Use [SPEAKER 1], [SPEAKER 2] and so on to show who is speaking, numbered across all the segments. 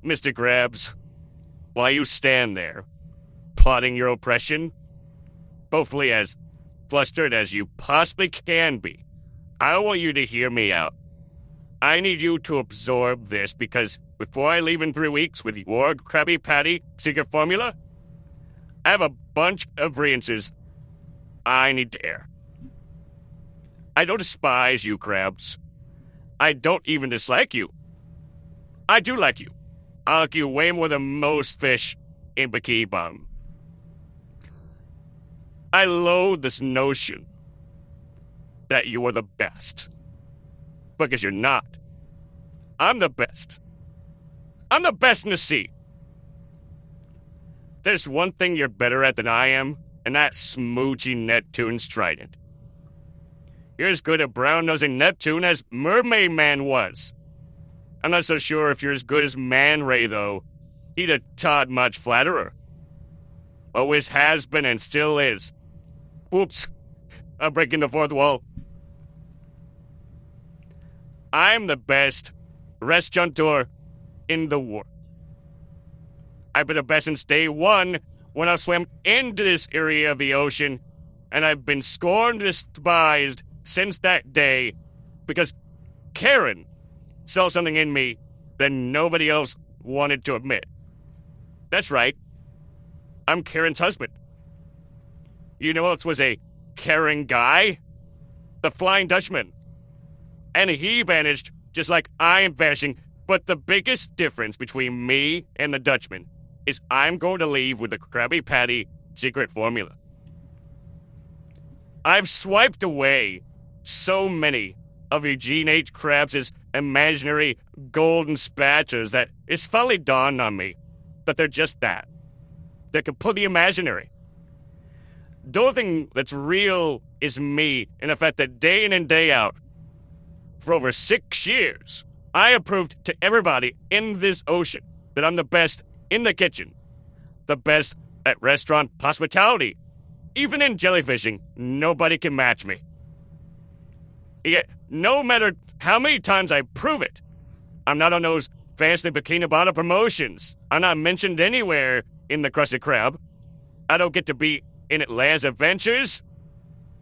[SPEAKER 1] Mr. Krabs, while you stand there, plotting your oppression, hopefully as flustered as you possibly can be, I want you to hear me out. I need you to absorb this because before I leave in 3 weeks with your Krabby Patty secret formula, I have a bunch of grievances I need to air. I don't despise you, Krabs. I don't even dislike you. I do like you. I like you way more than most fish in Bikini Bottom. I loathe this notion that you are the best. Because you're not. I'm the best. I'm the best in the sea. There's one thing you're better at than I am, and that's smoochy Neptune's trident. You're as good at brown-nosing Neptune as Mermaid Man was. I'm not so sure if you're as good as Man Ray, though. He's a tad much flatterer. Always has been and still is. Oops, I'm breaking the fourth wall. I'm the best restaurateur in the world. I've been the best since day one when I swam into this area of the ocean, and I've been scorned and despised since that day because Karen saw something in me that nobody else wanted to admit. That's right. I'm Karen's husband. You know who else was a caring guy? The Flying Dutchman. And he vanished just like I am vanishing, but the biggest difference between me and the Dutchman is I'm going to leave with the Krabby Patty secret formula. I've swiped away so many of Eugene H. Krabs' imaginary golden spatulas that it's finally dawned on me that they're just that. They're completely imaginary. The only thing that's real is me, and the fact that day in and day out, for over 6 years, I have proved to everybody in this ocean that I'm the best in the kitchen, the best at restaurant hospitality. Even in jellyfishing, nobody can match me. Yet, no matter how many times I prove it, I'm not on those fancy Bikini Bottom promotions. I'm not mentioned anywhere in the Krusty Krab. I don't get to be in Atlanta's Adventures.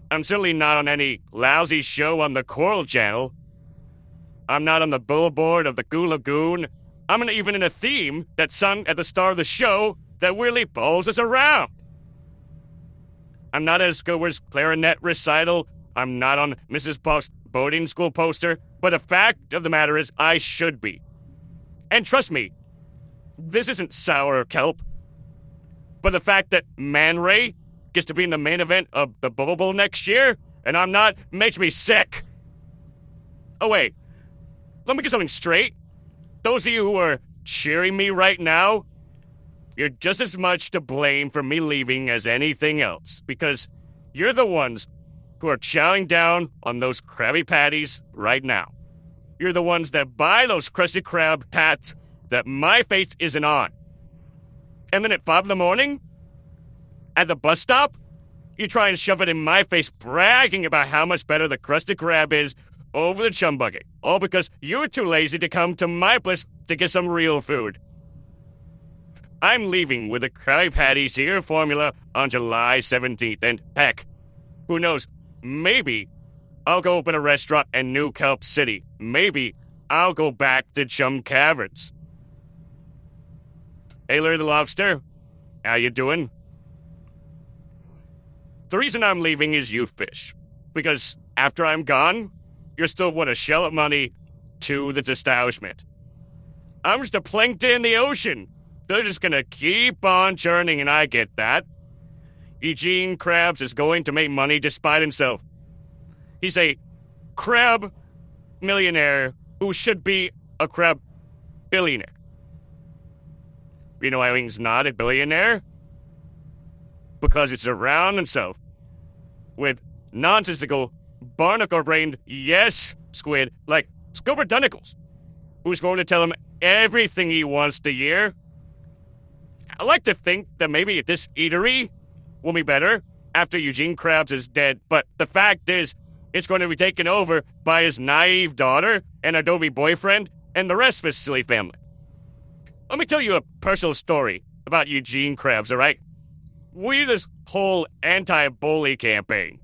[SPEAKER 1] I'm certainly not on any lousy show on the Coral Channel. I'm not on the billboard of the Goo Lagoon. I'm not even in a theme that's sung at the start of the show that really pulls us around. I'm not at Scober's clarinet recital. I'm not on Mrs. Puff's boating school poster. But the fact of the matter is, I should be. And trust me, this isn't sour kelp. But the fact that Man Ray gets to be in the main event of the Bubble Bowl next year, and I'm not, makes me sick. Oh wait, let me get something straight. Those of you who are cheering me right now, you're just as much to blame for me leaving as anything else, because you're the ones who are chowing down on those Krabby Patties right now. You're the ones that buy those Krusty Krab hats that my face isn't on. And then at 5 in the morning, at the bus stop, you try and shove it in my face bragging about how much better the Krusty Krab is over the chum bucket, all because you were too lazy to come to my place to get some real food. I'm leaving with the Krabby Patty secret formula on July 17th, and heck, who knows, maybe I'll go open a restaurant in New Kelp City. Maybe I'll go back to Chum Caverns. Hey, Larry the Lobster, how you doing? The reason I'm leaving is you fish, because after I'm gone, you're still want to shell out money to this establishment. I'm just a plankton in the ocean. They're just gonna keep on churning, and I get that. Eugene Krabs is going to make money despite himself. He's a crab millionaire who should be a crab billionaire. You know why he's not a billionaire? Because it's around himself with nonsensical, barnacle-brained, yes, squid, like Scober Dunnicles, who's going to tell him everything he wants to hear. I like to think that maybe this eatery will be better after Eugene Krabs is dead, but the fact is, it's going to be taken over by his naive daughter and adobe boyfriend and the rest of his silly family. let me tell you a personal story about Eugene crabs, alright? We this whole anti-bully campaign.